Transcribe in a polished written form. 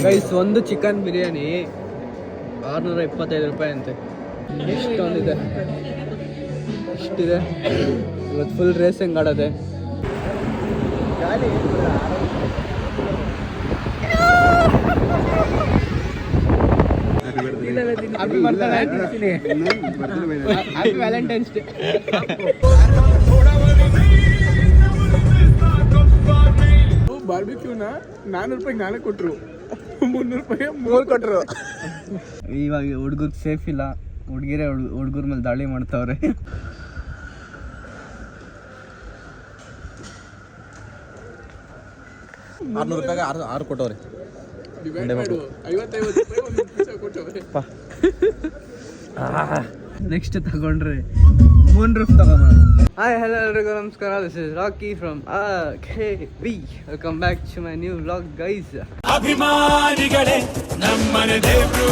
Guys ಒಂದು chicken biryani 625 ರೂಪಾಯಿ ಅಂತೆ. ಇಷ್ಟೊಂದಿದೆ, ಇಷ್ಟಿದೆ. ಇವತ್ತು ಫುಲ್ ರೇಸಿಂಗ್ ಆಡೋದೆ. Happy Valentine's Day. ಬಾರ್ಬಿಕ್ಯೂನ 400 ರೂಪಾಯಿಗೆ 4 ಕೊಟ್ಟರು, 300 ರೂಪಾಯಿ 3 ಕೊಟ್ಟರು. ಇವಾಗ ಹುಡುಗರು ಸೇಫ್ ಇಲ್ಲ, ಹುಡುಗಿರೇ ಹುಡುಗರ ಮೇಲೆ ದಾಳಿ ಮಾಡ್ತಾವ್ರೆ. ₹600 6 ಕೊಟ್ಟವ್ರೆ. ನೆಕ್ಸ್ಟ್ ತಗೊಂಡ್ರೆ 3 ರೂಪಾಯಿ ತಗೊಂಡ್ರೆ. ಹಾಯ್ ಹಲೋ ಎಲ್ರಿಗೂ ನಮಸ್ಕಾರ. This is Rocky from KV. Welcome back to my new vlog guys. ಅಭಿಮಾನಿಗಳೇ ನಮ್ಮನೆ ದೇವ್ರು.